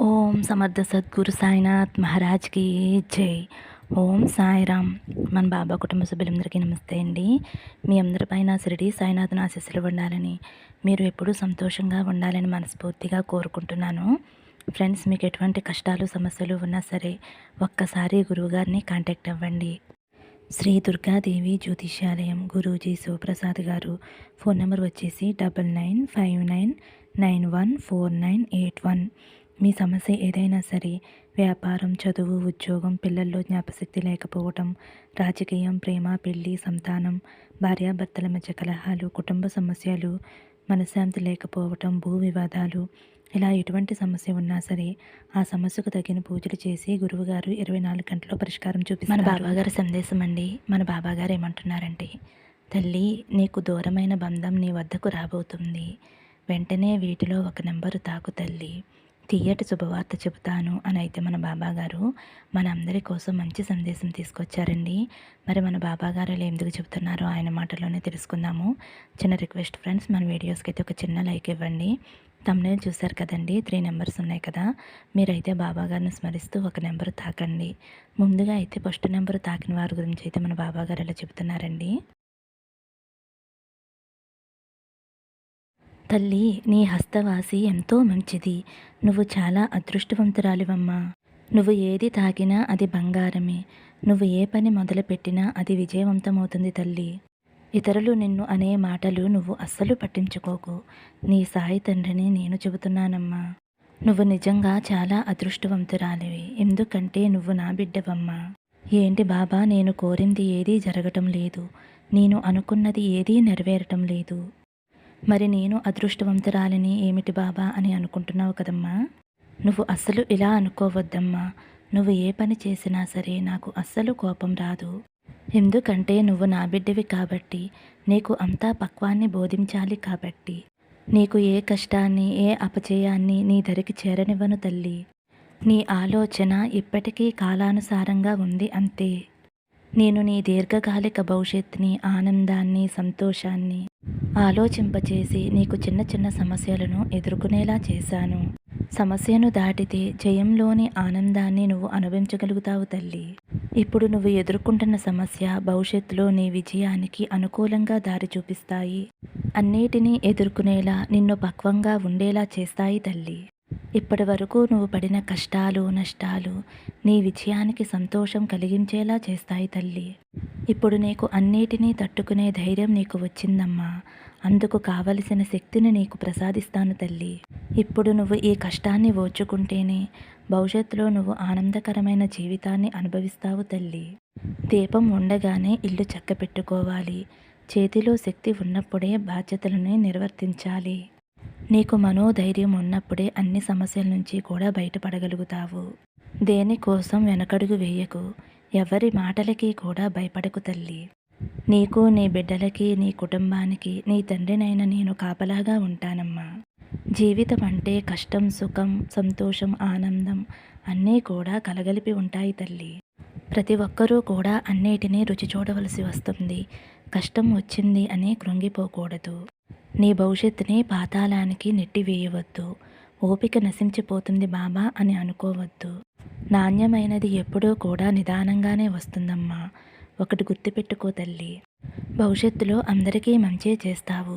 ఓం సమర్థ సద్గురు సాయినాథ్ మహారాజ్కి జై. ఓం సాయిరామ్. మన బాబా కుటుంబ సభ్యులందరికీ నమస్తే అండి. మీ అందరిపైన షిరిడి సాయినాథ్ ఆశీస్సులు ఉండాలని, మీరు ఎప్పుడూ సంతోషంగా ఉండాలని మనస్ఫూర్తిగా కోరుకుంటున్నాను. ఫ్రెండ్స్, మీకు ఎటువంటి కష్టాలు సమస్యలు ఉన్నా సరే ఒక్కసారి గురువుగారిని కాంటాక్ట్ అవ్వండి. శ్రీ దుర్గాదేవి జ్యోతిష్యాలయం, గురూజీ శివప్రసాద్ గారు. ఫోన్ నెంబర్ వచ్చేసి 9959914981. మీ సమస్య ఏదైనా సరే, వ్యాపారం, చదువు, ఉద్యోగం, పిల్లల్లో జ్ఞాపశక్తి లేకపోవటం, రాజకీయం, ప్రేమ, పెళ్లి, సంతానం, భార్యాభర్తల మధ్య కలహాలు, కుటుంబ సమస్యలు, మనశ్శాంతి లేకపోవటం, భూ వివాదాలు, ఇలా ఎటువంటి సమస్య ఉన్నా సరే ఆ సమస్యకు తగిన పూజలు చేసి గురువుగారు 24 గంటల్లో పరిష్కారం చూపిస్తారు. మన బాబాగారి సందేశం అండి. మన బాబాగారు ఏమంటున్నారంటే, తల్లి, నీకు దూరమైన బంధం నీ వద్దకు రాబోతుంది. వెంటనే వీటిలో ఒక నెంబరు తాకు తల్లి, తీయటి శుభవార్త చెబుతాను అని అయితే మన బాబాగారు మన అందరి కోసం మంచి సందేశం తీసుకొచ్చారండి. మరి మన బాబాగారు అలా ఎందుకు చెబుతున్నారో ఆయన మాటల్లోనే తెలుసుకుందాము. చిన్న రిక్వెస్ట్ ఫ్రెండ్స్, మన వీడియోస్కి అయితే ఒక చిన్న లైక్ ఇవ్వండి. థంబ్నెయిల్ చూశారు కదండి, 3 నెంబర్స్ ఉన్నాయి కదా. మీరైతే బాబాగారిని స్మరిస్తూ ఒక నెంబరు తాకండి. ముందుగా అయితే ఫస్ట్ నెంబరు తాకిన వారి గురించి అయితే మన బాబాగారు ఇలా చెబుతున్నారండి. తల్లి, నీ హస్తవాసి ఎంతో మంచిది. నువ్వు చాలా అదృష్టవంతురాలివమ్మా. నువ్వు ఏది తాకినా అది బంగారమే. నువ్వు ఏ పని మొదలుపెట్టినా అది విజయవంతమవుతుంది తల్లి. ఇతరులు నిన్ను అనే మాటలు నువ్వు అస్సలు పట్టించుకోకు. నీ సాయి తండ్రిని నేను చెబుతున్నానమ్మా. నువ్వు నిజంగా చాలా అదృష్టవంతురాలివి. ఎందుకంటే నువ్వు నా బిడ్డవమ్మా. ఏంటి బాబా, నేను కోరింది ఏదీ జరగటం లేదు, నేను అనుకున్నది ఏదీ నెరవేరటం లేదు, మరి నేను అదృష్టవంతురాలిని ఏమిటి బాబా అని అనుకుంటున్నావు కదమ్మా. నువ్వు అస్సలు ఇలా అనుకోవద్దమ్మా. నువ్వు ఏ పని చేసినా సరే నాకు అస్సలు కోపం రాదు. ఎందుకంటే నువ్వు నా బిడ్డవి కాబట్టి, నీకు అంతా పక్వాన్ని బోధించాలి కాబట్టి. నీకు ఏ కష్టాన్ని, ఏ అపజయాన్ని నీ దరికి చేరనివ్వను తల్లి. నీ ఆలోచన ఇప్పటికీ కాలానుసారంగా ఉంది అంతే. నేను నీ దీర్ఘకాలిక భవిష్యత్తుని, ఆనందాన్ని, సంతోషాన్ని ఆలోచింపచేసి నీకు చిన్న చిన్న సమస్యలను ఎదుర్కొనేలా చేశాను. సమస్యను దాటితే జయంలోని ఆనందాన్ని నువ్వు అనుభవించగలుగుతావు తల్లి. ఇప్పుడు నువ్వు ఎదుర్కొంటున్న సమస్య భవిష్యత్తులో నీ విజయానికి అనుకూలంగా దారి చూపిస్తాయి. అన్నిటినీ ఎదుర్కొనేలా, నిన్ను పక్వంగా ఉండేలా చేస్తాయి తల్లి. ఇప్పటి వరకు నువ్వు పడిన కష్టాలు, నష్టాలు నీ విజయానికి సంతోషం కలిగించేలా చేస్తాయి తల్లి. ఇప్పుడు నీకు అన్నిటినీ తట్టుకునే ధైర్యం నీకు వచ్చిందమ్మా. అందుకు కావలసిన శక్తిని నీకు ప్రసాదిస్తాను తల్లి. ఇప్పుడు నువ్వు ఈ కష్టాన్ని ఓర్చుకుంటేనే భవిష్యత్తులో నువ్వు ఆనందకరమైన జీవితాన్ని అనుభవిస్తావు తల్లి. దీపం ఉండగానే ఇల్లు చక్కపెట్టుకోవాలి. చేతిలో శక్తి ఉన్నప్పుడే బాధ్యతలను నిర్వర్తించాలి. నీకు మనోధైర్యం ఉన్నప్పుడే అన్ని సమస్యల నుంచి కూడా బయటపడగలుగుతావు. దేనికోసం వెనకడుగు వేయకు. ఎవరి మాటలకి కూడా భయపడకు తల్లి. నీకు, నీ బిడ్డలకి, నీ కుటుంబానికి నీ తండ్రినైన నేను కాపలాగా ఉంటానమ్మా. జీవితం అంటే కష్టం, సుఖం, సంతోషం, ఆనందం అన్నీ కూడా కలగలిపి ఉంటాయి తల్లి. ప్రతి ఒక్కరూ కూడా అన్నిటినీ రుచి చూడవలసి వస్తుంది. కష్టం వచ్చింది అని కృంగిపోకూడదు. నీ భవిష్యత్తుని పాతాళానికి నెట్టివేయవద్దు. ఓపిక నశించిపోతుంది బాబా అని అనుకోవద్దు. నాణ్యమైనది ఎప్పుడూ కూడా నిదానంగానే వస్తుందమ్మా. ఒకటి గుర్తుపెట్టుకో తల్లి, భవిష్యత్తులో అందరికీ మంచే చేస్తావు.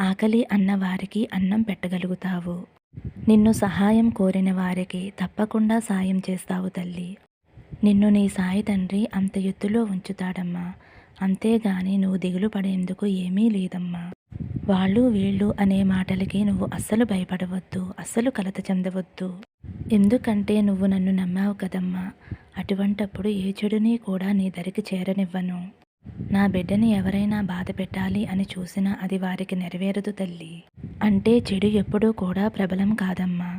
ఆకలి అన్నవారికి అన్నం పెట్టగలుగుతావు. నిన్ను సహాయం కోరిన వారికి తప్పకుండా సాయం చేస్తావు తల్లి. నిన్ను నీ సాయి తండ్రి అంత ఎత్తులో ఉంచుతాడమ్మా. అంతేగాని నువ్వు దిగులు పడేందుకు ఏమీ లేదమ్మా. వాళ్ళు వీళ్ళు అనే మాటలకి నువ్వు అస్సలు భయపడవద్దు, అస్సలు కలత చెందవద్దు. ఎందుకంటే నువ్వు నన్ను నమ్మావు కదమ్మా. అటువంటప్పుడు ఏ చెడుని కూడా నీ దరికి చేరనివ్వను. నా బిడ్డని ఎవరైనా బాధ పెట్టాలి అని చూసినా అది వారికి నెరవేరదు తల్లి. అంటే చెడు ఎప్పుడూ కూడా ప్రబలం కాదమ్మా.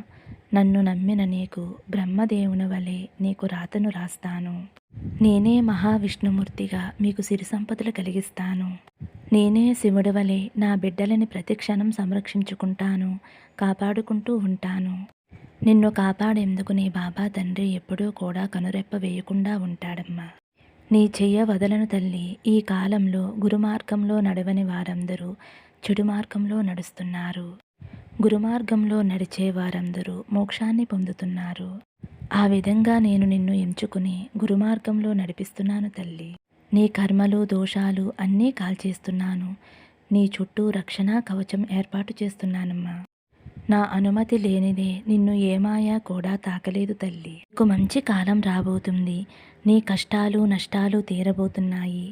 నన్ను నమ్మిన నీకు బ్రహ్మదేవుని వలె నీకు రాతను రాస్తాను. నేనే మహావిష్ణుమూర్తిగా మీకు సిరి సంపదలు కలిగిస్తాను. నేనే శివుడి వలె నా బిడ్డలని ప్రతిక్షణం సంరక్షించుకుంటాను, కాపాడుకుంటూ ఉంటాను. నిన్ను కాపాడేందుకు నీ బాబా తండ్రి ఎప్పుడూ కూడా కనురెప్ప వేయకుండా ఉంటాడమ్మా. నీ చెయ్య వదలను తల్లి. ఈ కాలంలో గురుమార్గంలో నడవని వారందరూ చెడు మార్గంలో నడుస్తున్నారు. గురుమార్గంలో నడిచే వారందరూ మోక్షాన్ని పొందుతున్నారు. ఆ విధంగా నేను నిన్ను ఎంచుకుని గురుమార్గంలో నడిపిస్తున్నాను తల్లి. నీ కర్మలు దోషాలు అన్నీ కాల్చేస్తున్నాను. నీ చుట్టూ రక్షణ కవచం ఏర్పాటు చేస్తున్నానమ్మా. నా అనుమతి లేనిదే నిన్ను ఏ మాయ కూడా తాకలేదు తల్లి. నీకు మంచి కాలం రాబోతుంది. నీ కష్టాలు నష్టాలు తీరబోతున్నాయి.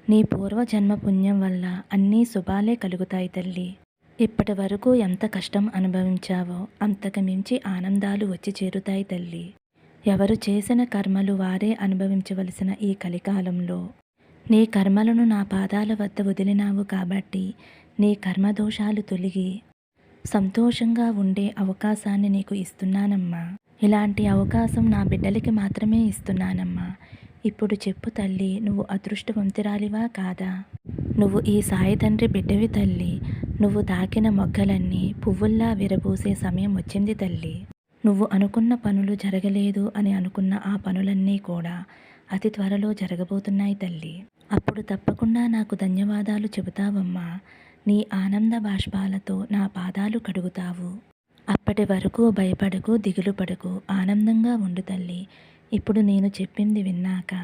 నీ పూర్వజన్మ పుణ్యం వల్ల అన్నీ శుభాలే కలుగుతాయి తల్లి. ఇప్పటి వరకు ఎంత కష్టం అనుభవించావో అంతకు మించి ఆనందాలు వచ్చి చేరుతాయి తల్లి. ఎవరు చేసిన కర్మలు వారే అనుభవించవలసిన ఈ కలికాలంలో నీ కర్మలను నా పాదాల వద్ద వదిలినావు కాబట్టి నీ కర్మదోషాలు తొలగి సంతోషంగా ఉండే అవకాశాన్ని నీకు ఇస్తున్నానమ్మా. ఇలాంటి అవకాశం నా బిడ్డలకి మాత్రమే ఇస్తున్నానమ్మా. ఇప్పుడు చెప్పు తల్లి, నువ్వు అదృష్టవంతురాలివా కాదా? నువ్వు ఈ సాయి తండ్రి బిడ్డవి తల్లి. నువ్వు తాకిన మొగ్గలన్నీ పువ్వుల్లా విరబూసే సమయం వచ్చింది తల్లి. నువ్వు అనుకున్న పనులు జరగలేదు అని అనుకున్న ఆ పనులన్నీ కూడా అతి త్వరలో జరగబోతున్నాయి తల్లి. అప్పుడు తప్పకుండా నాకు ధన్యవాదాలు చెబుతావమ్మా. నీ ఆనంద బాష్పాలతో నా పాదాలు కడుగుతావు. అప్పటి వరకు భయపడకు, దిగులు పడకు, ఆనందంగా ఉండు తల్లి. ఇప్పుడు నేను చెప్పింది విన్నాక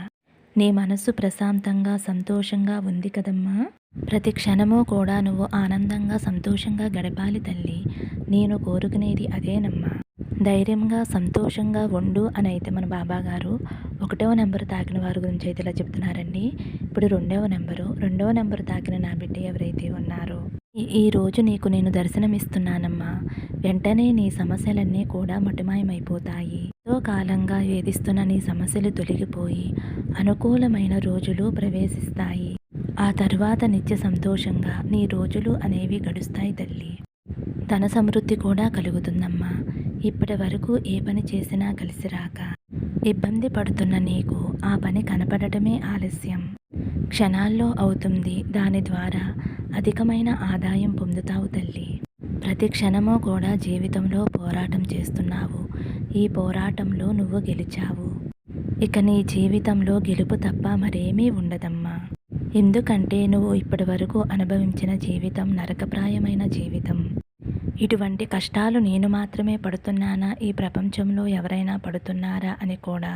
నీ మనస్సు ప్రశాంతంగా సంతోషంగా ఉంది కదమ్మా. ప్రతి క్షణము కూడా నువ్వు ఆనందంగా సంతోషంగా గడపాలి తల్లి. నేను కోరుకునేది అదేనమ్మా. ధైర్యంగా సంతోషంగా ఉండు అని అయితే మన బాబాగారు 1వ నెంబరు తాకిన వారి గురించి అయితే ఇలా చెప్తున్నారండి. ఇప్పుడు 2వ నెంబరు తాకిన నా బిడ్డ ఎవరైతే ఉన్నారో ఈ రోజు నీకు నేను దర్శనమిస్తున్నానమ్మా. వెంటనే నీ సమస్యలన్నీ కూడా మటుమాయమైపోతాయి. ఎంతో కాలంగా వేధిస్తున్న నీ సమస్యలు తొలగిపోయి అనుకూలమైన రోజులు ప్రవేశిస్తాయి. ఆ తర్వాత నిత్య సంతోషంగా నీ రోజులు అనేవి గడుస్తాయి తల్లి. ధన సమృద్ధి కూడా కలుగుతుందమ్మా. ఇప్పటి వరకు ఏ పని చేసినా కలిసి రాక ఇబ్బంది పడుతున్న నీకు ఆ పని కనపడటమే ఆలస్యం. క్షణాల్లో అవుతుంది. దాని ద్వారా అధికమైన ఆదాయం పొందుతావు తల్లి. ప్రతి క్షణము కూడా జీవితంలో పోరాటం చేస్తున్నావు. ఈ పోరాటంలో నువ్వు గెలిచావు. ఇక నీ జీవితంలో గెలుపు తప్ప మరేమీ ఉండదమ్మా. ఎందుకంటే నువ్వు ఇప్పటి వరకు అనుభవించిన జీవితం నరకప్రాయమైన జీవితం. ఇటువంటి కష్టాలు నేను మాత్రమే పడుతున్నానా, ఈ ప్రపంచంలో ఎవరైనా పడుతున్నారా అని కూడా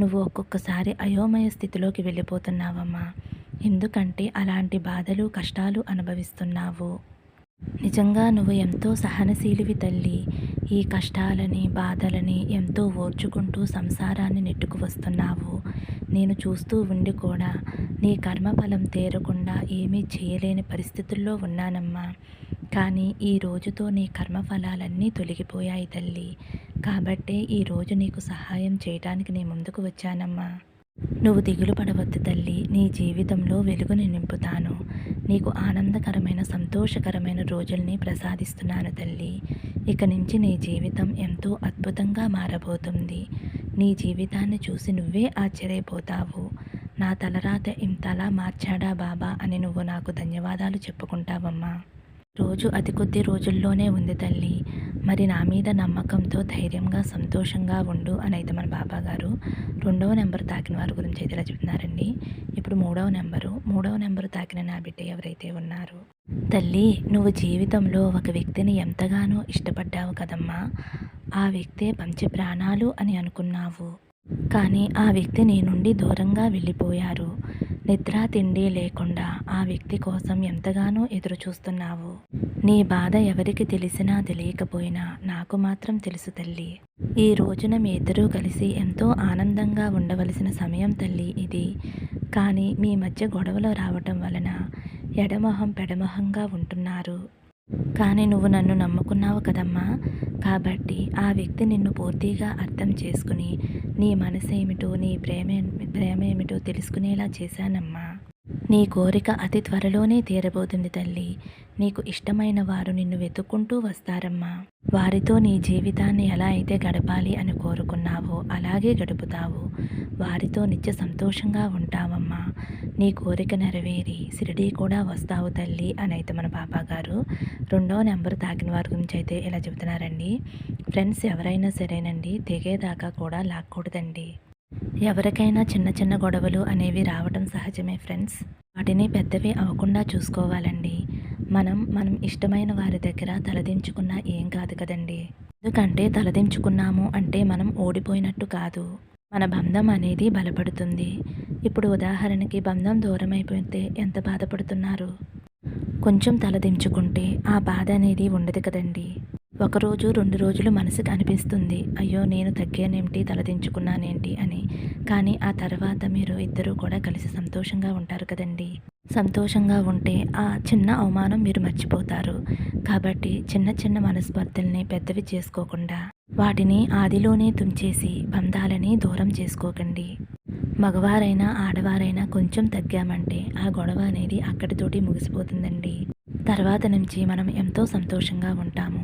నువ్వు ఒక్కొక్కసారి అయోమయ స్థితిలోకి వెళ్ళిపోతున్నావమ్మా. ఎందుకంటే అలాంటి బాధలు కష్టాలు అనుభవిస్తున్నావు. నిజంగా నువ్వు ఎంతో సహనశీలివి తల్లి. ఈ కష్టాలని బాధలని ఎంతో ఓర్చుకుంటూ సంసారాన్ని నెట్టుకు వస్తున్నావు. నేను చూస్తూ ఉండి కూడా నీ కర్మఫలం తీరకుండా ఏమీ చేయలేని పరిస్థితుల్లో ఉన్నానమ్మా. కానీ ఈ రోజుతో నీ కర్మఫలాలన్నీ తొలగిపోయాయి తల్లి. కాబట్టే ఈరోజు నీకు సహాయం చేయటానికి నేను ముందుకు వచ్చానమ్మా. నువ్వు దిగులు పడవద్దు తల్లి. నీ జీవితంలో వెలుగుని నింపుతాను. నీకు ఆనందకరమైన సంతోషకరమైన రోజుల్ని ప్రసాదిస్తున్నాను తల్లి. ఇక నుంచి నీ జీవితం ఎంతో అద్భుతంగా మారబోతుంది. నీ జీవితాన్ని చూసి నువ్వే ఆశ్చర్యపోతావు. నా తలరాత ఇంతలా మార్చాడా బాబా అని నువ్వు నాకు ధన్యవాదాలు చెప్పుకుంటావమ్మా. రోజు అతి కొద్ది రోజుల్లోనే ఉంది తల్లి. మరి నా మీద నమ్మకంతో ధైర్యంగా సంతోషంగా ఉండు అని అయితే మన బాబాగారు 2వ నెంబరు తాకిన వారి గురించి అయితే ఇలా చెప్తున్నారండి. ఇప్పుడు 3వ నెంబరు తాకిన నా బిడ్డ ఎవరైతే ఉన్నారో తల్లి, నువ్వు జీవితంలో ఒక వ్యక్తిని ఎంతగానో ఇష్టపడ్డావు కదమ్మా. ఆ వ్యక్తే పంచ ప్రాణాలు అని అనుకున్నావు. కానీ ఆ వ్యక్తి నీ నుండి దూరంగా వెళ్ళిపోయారు. నిద్ర తిండి లేకుండా ఆ వ్యక్తి కోసం ఎంతగానో ఎదురు చూస్తున్నావు. నీ బాధ ఎవరికి తెలిసినా తెలియకపోయినా నాకు మాత్రం తెలుసు తల్లి. ఈ రోజున మీ ఇద్దరూ కలిసి ఎంతో ఆనందంగా ఉండవలసిన సమయం తల్లి ఇది. కానీ మీ మధ్య గొడవలు రావటం వలన ఎడమొహం పెడమొహంగా ఉంటున్నారు. కానీ నువ్వు నన్ను నమ్ముకున్నావు కదమ్మా. కాబట్టి ఆ వ్యక్తి నిన్ను పూర్తిగా అర్థం చేసుకుని నీ మనసేమిటో నీ ప్రేమేమిటో తెలుసుకునేలా చేశానమ్మా. నీ కోరిక అతి త్వరలోనే తీరబోతుంది తల్లి. నీకు ఇష్టమైన వారు నిన్ను వెతుక్కుంటూ వస్తారమ్మా. వారితో నీ జీవితాన్ని ఎలా అయితే గడపాలి అని కోరుకున్నావో అలాగే గడుపుతావు. వారితో నిత్య సంతోషంగా ఉంటావమ్మా. నీ కోరిక నెరవేరి షిరిడీ కూడా వస్తావు తల్లి అని అయితే మన బాబాగారు 2వ నెంబరు తాకిన వారి గురించి అయితే ఇలా చెబుతున్నారండి. ఫ్రెండ్స్, ఎవరైనా సరేనండి, తెగేదాకా కూడా లాక్కూడదండి. ఎవరికైనా చిన్న చిన్న గొడవలు అనేవి రావడం సహజమే ఫ్రెండ్స్. వాటిని పెద్దవి అవ్వకుండా చూసుకోవాలండి. మనం ఇష్టమైన వారి దగ్గర తలదించుకున్నా ఏం కాదు కదండీ! ఎందుకంటే తలదించుకున్నాము అంటే మనం ఓడిపోయినట్టు కాదు. మన బంధం అనేది బలపడుతుంది. ఇప్పుడు ఉదాహరణకి బంధం దూరమైపోతే ఎంత బాధపడుతున్నారు? కొంచెం తలదించుకుంటే ఆ బాధ అనేది ఉండదు కదండీ! ఒకరోజు, 2 రోజులు మనసుకి అనిపిస్తుంది. అయ్యో! నేను తగ్గానేంటి, తలదించుకున్నానేంటి అని. కానీ ఆ తర్వాత మీరు ఇద్దరూ కూడా కలిసి సంతోషంగా ఉంటారు కదండీ! సంతోషంగా ఉంటే ఆ చిన్న అవమానం మీరు మర్చిపోతారు. కాబట్టి చిన్న చిన్న మనస్పర్ధల్ని పెద్దవి చేసుకోకుండా, వాటిని ఆదిలోనే తుంచేసి బంధాలని దూరం చేసుకోకండి. మగవారైనా, ఆడవారైనా కొంచెం తగ్గామంటే ఆ గొడవ అనేది అక్కడితోటి ముగిసిపోతుందండి. తర్వాత నుంచి మనం ఎంతో సంతోషంగా ఉంటాము.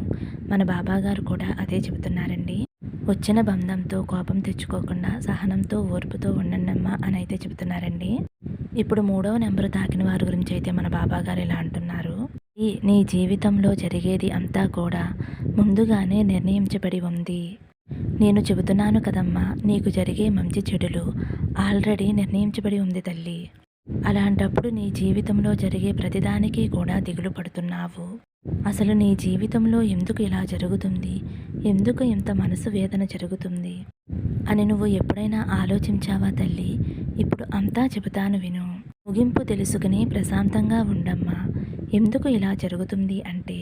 మన బాబాగారు కూడా అదే చెబుతున్నారండి. వచ్చిన బంధంతో కోపం తెచ్చుకోకుండా సహనంతో, ఓర్పుతో ఉండండమ్మా అని అయితే చెబుతున్నారండి. ఇప్పుడు 3వ నెంబరు తాకిన వారి గురించి అయితే మన బాబాగారు ఇలా అంటున్నారు. నీ జీవితంలో జరిగేది అంతా కూడా ముందుగానే నిర్ణయించబడి ఉంది. నేను చెబుతున్నాను కదమ్మా, నీకు జరిగే మంచి చెడులు ఆల్రెడీ నిర్ణయించబడి ఉంది తల్లి. అలాంటప్పుడు నీ జీవితంలో జరిగే ప్రతిదానికి కూడా దిగులు పడుతున్నావు. అసలు నీ జీవితంలో ఎందుకు ఇలా జరుగుతుంది? ఎందుకు ఇంత మనసు వేదన జరుగుతుంది అని నువ్వు ఎప్పుడైనా ఆలోచించావా తల్లి? ఇప్పుడు అంతా చెబుతాను విను. ముగింపు తెలుసుకుని ప్రశాంతంగా ఉండమ్మా. ఎందుకు ఇలా జరుగుతుంది అంటే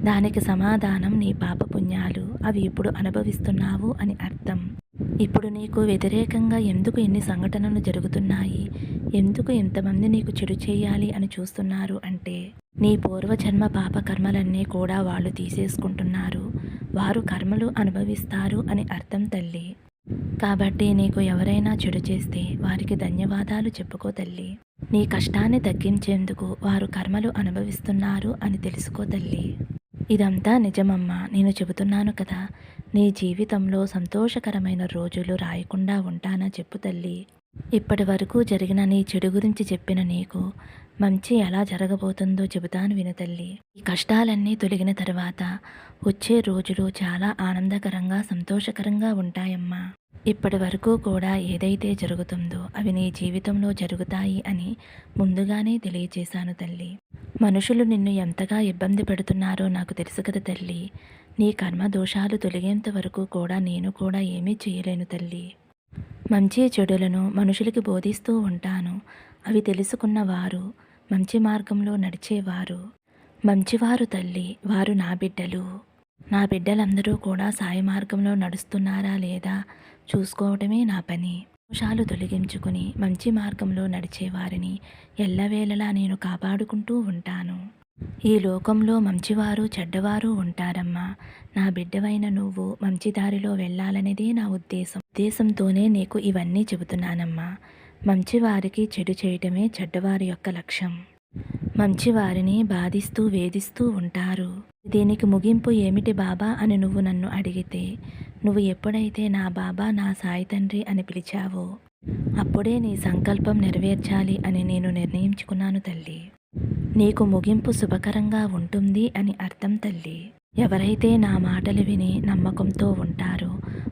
దానికి సమాధానం నీ పాపపుణ్యాలు. అవి ఇప్పుడు అనుభవిస్తున్నావు అని అర్థం. ఇప్పుడు నీకు వ్యతిరేకంగా ఎందుకు ఇన్ని సంఘటనలు జరుగుతున్నాయి? ఎందుకు ఇంతమంది నీకు చెడు చేయాలి అని చూస్తున్నారు అంటే నీ పూర్వజన్మ పాప కర్మలన్నీ కూడా వాళ్ళు తీసేసుకుంటున్నారు. వారు కర్మలు అనుభవిస్తారు అని అర్థం తల్లి. కాబట్టి నీకు ఎవరైనా చెడు చేస్తే వారికి ధన్యవాదాలు చెప్పుకో తల్లి. నీ కష్టాన్ని తగ్గించేందుకు వారు కర్మలు అనుభవిస్తున్నారు అని తెలుసుకో తల్లి. ఇదంతా నిజమమ్మా, నేను చెబుతున్నాను కదా. నీ జీవితంలో సంతోషకరమైన రోజులు రాయకుండా ఉంటానా చెప్పు తల్లి. ఇప్పటి వరకు జరిగిన నీ చెడు గురించి చెప్పిన నీకు మంచి ఎలా జరగబోతుందో చెబుతాను విను తల్లి. ఈ కష్టాలన్నీ తొలగిన తర్వాత వచ్చే రోజులు చాలా ఆనందకరంగా, సంతోషకరంగా ఉంటాయమ్మా. ఇప్పటి వరకు కూడా ఏదైతే జరుగుతుందో అవి నీ జీవితంలో జరుగుతాయి అని ముందుగానే తెలియచేశాను తల్లి. మనుషులు నిన్ను ఎంతగా ఇబ్బంది పెడుతున్నారో నాకు తెలుసు కదా తల్లి. నీ కర్మ దోషాలు తొలగేంత వరకు కూడా నేను కూడా ఏమీ చేయలేను తల్లి. మంచి చెడులను మనుషులకి బోధిస్తూ ఉంటాను. అవి తెలుసుకున్న వారు, మంచి మార్గంలో నడిచేవారు మంచివారు తల్లి. వారు నా బిడ్డలు. నా బిడ్డలందరూ కూడా సాయి మార్గంలో నడుస్తున్నారా లేదా చూసుకోవటమే నా పని. దోషాలు తొలగించుకుని మంచి మార్గంలో నడిచేవారిని ఎల్లవేళలా నేను కాపాడుకుంటూ ఉంటాను. ఈ లోకంలో మంచివారు, చెడ్డవారు ఉంటారమ్మా. నా బిడ్డవైన నువ్వు మంచి దారిలో వెళ్ళాలనేదే నా ఉద్దేశంతోనే నీకు ఇవన్నీ చెబుతున్నానమ్మా. మంచివారికి చెడు చేయటమే చెడ్డవారి యొక్క లక్ష్యం. మంచివారిని బాధిస్తూ వేధిస్తూ ఉంటారు. దీనికి ముగింపు ఏమిటి బాబా అని నువ్వు నన్ను అడిగితే, నువ్వు ఎప్పుడైతే నా బాబా, నా సాయి తండ్రి అని పిలిచావో అప్పుడే నీ సంకల్పం నెరవేర్చాలి అని నేను నిర్ణయించుకున్నాను తల్లి. నీకు ముగింపు శుభకరంగా ఉంటుంది అని అర్థం తల్లి. ఎవరైతే నా మాటలు విని నమ్మకంతో ఉంటారో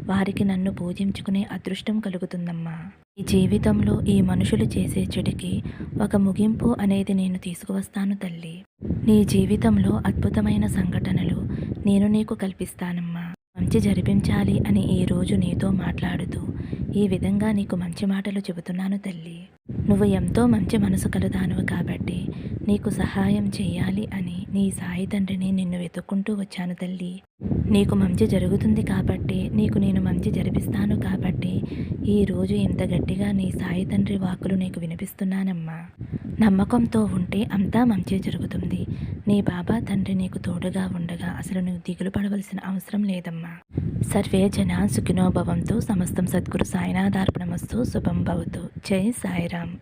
వారికి నన్ను పూజించుకునే అదృష్టం కలుగుతుందమ్మా. ఈ జీవితంలో ఈ మనుషులు చేసే చెడుకి ఒక ముగింపు అనేది నేను తీసుకువస్తాను తల్లి. నీ జీవితంలో అద్భుతమైన సంఘటనలు నేను నీకు కల్పిస్తానమ్మా. మంచి జరిపించాలి అని ఈ రోజు నీతో మాట్లాడుతూ ఈ విధంగా నీకు మంచి మాటలు చెబుతున్నాను తల్లి. నువ్వు ఎంతో మంచి మనసు కలదానువు కాబట్టి నీకు సహాయం చేయాలి అని నీ సాయి తండ్రిని నిన్ను వెతుక్కుంటూ వచ్చాను తల్లి. నీకు మంచి జరుగుతుంది కాబట్టి, నీకు నేను మంచి జరిపిస్తాను కాబట్టి ఈరోజు ఇంత గట్టిగా నీ సాయి తండ్రి వాక్కులు నీకు వినిపిస్తున్నానమ్మా. నమ్మకంతో ఉంటే అంతా మంచి జరుగుతుంది. నీ బాబా తండ్రి నీకు తోడుగా ఉండగా అసలు నువ్వు దిగులు పడవలసిన అవసరం లేదమ్మా. సర్వే జన సుఖినో భవంతు. సమస్తం సద్గురు సాయినాథార్పణమస్తు. శుభం భవతు. జై సాయిరామ్.